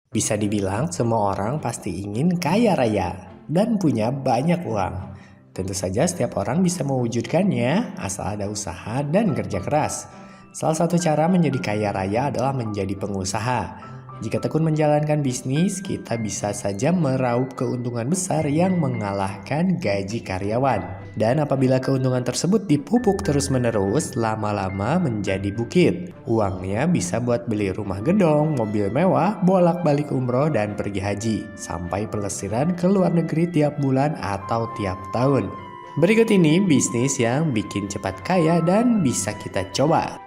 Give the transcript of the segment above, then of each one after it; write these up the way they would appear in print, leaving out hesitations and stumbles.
Bisa dibilang semua orang pasti ingin kaya raya dan punya banyak uang. Tentu saja setiap orang bisa mewujudkannya asal ada usaha dan kerja keras. Salah satu cara menjadi kaya raya adalah menjadi pengusaha. Jika tekun menjalankan bisnis, kita bisa saja meraup keuntungan besar yang mengalahkan gaji karyawan. Dan apabila keuntungan tersebut dipupuk terus-menerus, lama-lama menjadi bukit. Uangnya bisa buat beli rumah gedong, mobil mewah, bolak-balik umroh, dan pergi haji. Sampai pelesiran ke luar negeri tiap bulan atau tiap tahun. Berikut ini bisnis yang bikin cepat kaya dan bisa kita coba.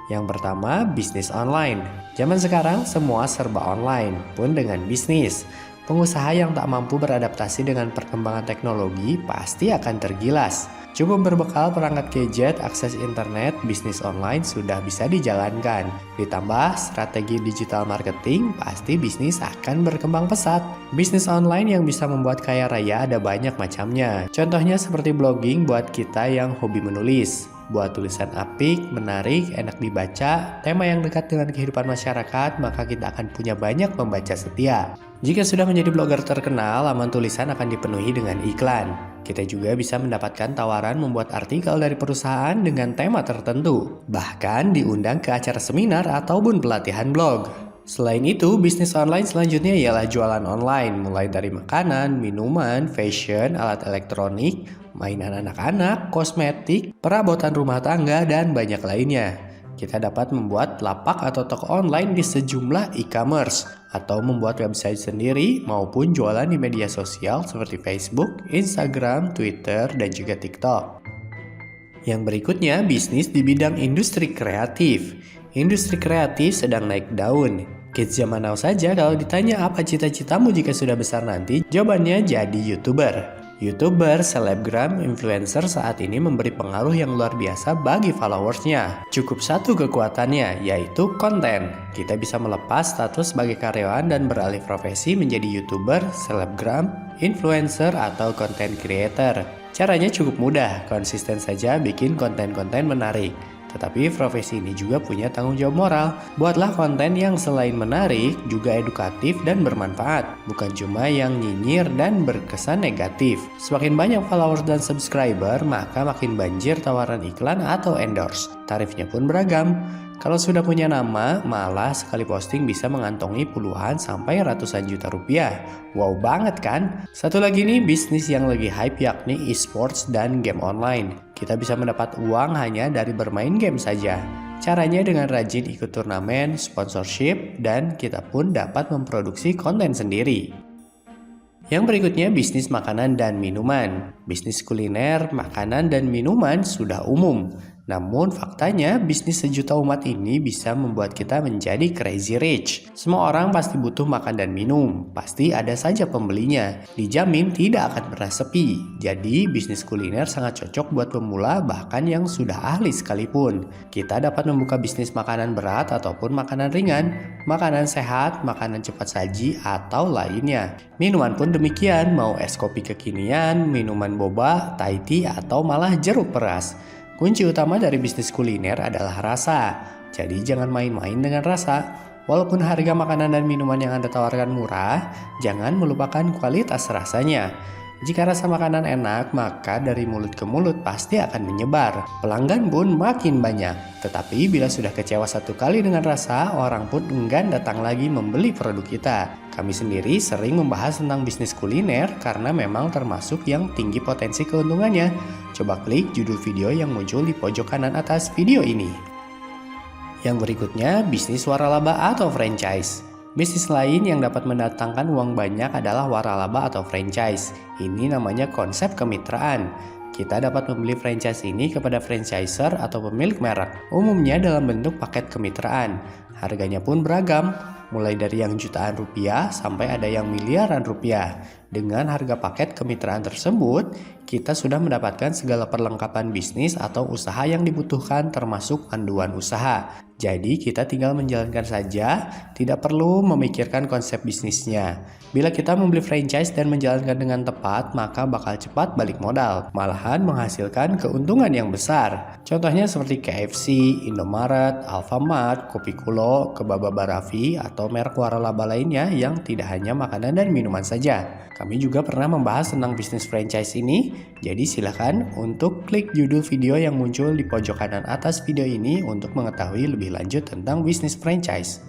Yang pertama, bisnis online. Zaman sekarang semua serba online, pun dengan bisnis. Pengusaha yang tak mampu beradaptasi dengan perkembangan teknologi pasti akan tergilas. Cukup berbekal perangkat gadget, akses internet, bisnis online sudah bisa dijalankan. Ditambah strategi digital marketing, pasti bisnis akan berkembang pesat. Bisnis online yang bisa membuat kaya raya ada banyak macamnya. Contohnya seperti blogging buat kita yang hobi menulis. Buat tulisan apik, menarik, enak dibaca, tema yang dekat dengan kehidupan masyarakat, maka kita akan punya banyak pembaca setia. Jika sudah menjadi blogger terkenal, laman tulisan akan dipenuhi dengan iklan. Kita juga bisa mendapatkan tawaran membuat artikel dari perusahaan dengan tema tertentu. Bahkan diundang ke acara seminar ataupun pelatihan blog. Selain itu, bisnis online selanjutnya ialah jualan online, mulai dari makanan, minuman, fashion, alat elektronik, mainan anak-anak, kosmetik, perabotan rumah tangga, dan banyak lainnya. Kita dapat membuat lapak atau toko online di sejumlah e-commerce, atau membuat website sendiri maupun jualan di media sosial seperti Facebook, Instagram, Twitter, dan juga TikTok. Yang berikutnya, bisnis di bidang industri kreatif. Industri kreatif sedang naik daun. Kids zaman now saja kalau ditanya apa cita-citamu jika sudah besar nanti, jawabannya jadi YouTuber. YouTuber, selebgram, influencer saat ini memberi pengaruh yang luar biasa bagi followersnya. Cukup satu kekuatannya, yaitu konten. Kita bisa melepas status sebagai karyawan dan beralih profesi menjadi YouTuber, selebgram, influencer, atau content creator. Caranya cukup mudah, konsisten saja bikin konten-konten menarik. Tetapi profesi ini juga punya tanggung jawab moral. Buatlah konten yang selain menarik, juga edukatif dan bermanfaat. Bukan cuma yang nyinyir dan berkesan negatif. Semakin banyak followers dan subscriber, maka makin banjir tawaran iklan atau endorse. Tarifnya pun beragam. Kalau sudah punya nama, malah sekali posting bisa mengantongi puluhan sampai ratusan juta rupiah. Wow banget kan? Satu lagi nih bisnis yang lagi hype yakni e-sports dan game online. Kita bisa mendapat uang hanya dari bermain game saja. Caranya dengan rajin ikut turnamen, sponsorship, dan kita pun dapat memproduksi konten sendiri. Yang berikutnya bisnis makanan dan minuman. Bisnis kuliner, makanan, dan minuman sudah umum. Namun faktanya bisnis sejuta umat ini bisa membuat kita menjadi crazy rich. Semua orang pasti butuh makan dan minum. Pasti ada saja pembelinya. Dijamin tidak akan pernah sepi. Jadi bisnis kuliner sangat cocok buat pemula bahkan yang sudah ahli sekalipun. Kita dapat membuka bisnis makanan berat ataupun makanan ringan, makanan sehat, makanan cepat saji, atau lainnya. Minuman pun demikian, mau es kopi kekinian, minuman boba, Thai tea, atau malah jeruk peras. Kunci utama dari bisnis kuliner adalah rasa. Jadi jangan main-main dengan rasa. Walaupun harga makanan dan minuman yang Anda tawarkan murah, jangan melupakan kualitas rasanya. Jika rasa makanan enak, maka dari mulut ke mulut pasti akan menyebar. Pelanggan pun makin banyak. Tetapi bila sudah kecewa satu kali dengan rasa, orang pun enggan datang lagi membeli produk kita. Kami sendiri sering membahas tentang bisnis kuliner karena memang termasuk yang tinggi potensi keuntungannya. Coba klik judul video yang muncul di pojok kanan atas video ini. Yang berikutnya, bisnis waralaba atau franchise. Bisnis lain yang dapat mendatangkan uang banyak adalah waralaba atau franchise. Ini namanya konsep kemitraan. Kita dapat membeli franchise ini kepada franchiser atau pemilik merek. Umumnya dalam bentuk paket kemitraan. Harganya pun beragam, mulai dari yang jutaan rupiah sampai ada yang miliaran rupiah. Dengan harga paket kemitraan tersebut, kita sudah mendapatkan segala perlengkapan bisnis atau usaha yang dibutuhkan termasuk panduan usaha. Jadi kita tinggal menjalankan saja, tidak perlu memikirkan konsep bisnisnya. Bila kita membeli franchise dan menjalankan dengan tepat, maka bakal cepat balik modal, malahan menghasilkan keuntungan yang besar. Contohnya seperti KFC, Indomaret, Alfamart, Kopi Kulo, Kebaba Barafi, atau merek waralaba lainnya yang tidak hanya makanan dan minuman saja. Kami juga pernah membahas tentang bisnis franchise ini, jadi silakan untuk klik judul video yang muncul di pojok kanan atas video ini untuk mengetahui lebih lanjut tentang bisnis franchise.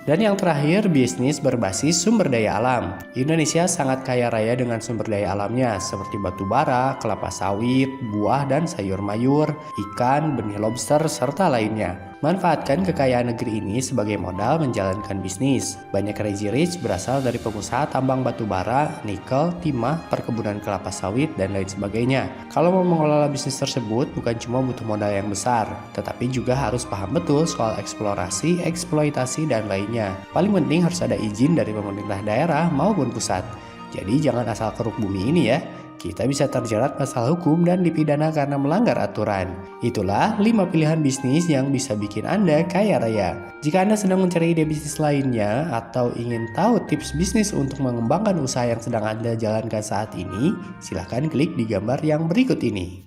Dan yang terakhir, bisnis berbasis sumber daya alam. Indonesia sangat kaya raya dengan sumber daya alamnya seperti batu bara, kelapa sawit, buah dan sayur mayur, ikan, benih lobster, serta lainnya. Manfaatkan kekayaan negeri ini sebagai modal menjalankan bisnis. Banyak crazy rich berasal dari pengusaha tambang batu bara, nikel, timah, perkebunan kelapa sawit, dan lain sebagainya. Kalau mau mengelola bisnis tersebut, bukan cuma butuh modal yang besar, tetapi juga harus paham betul soal eksplorasi, eksploitasi, dan lainnya. Paling penting harus ada izin dari pemerintah daerah maupun pusat. Jadi jangan asal keruk bumi ini ya. Kita bisa terjerat masalah hukum dan dipidana karena melanggar aturan. Itulah 5 pilihan bisnis yang bisa bikin Anda kaya raya. Jika Anda sedang mencari ide bisnis lainnya atau ingin tahu tips bisnis untuk mengembangkan usaha yang sedang Anda jalankan saat ini, silakan klik di gambar yang berikut ini.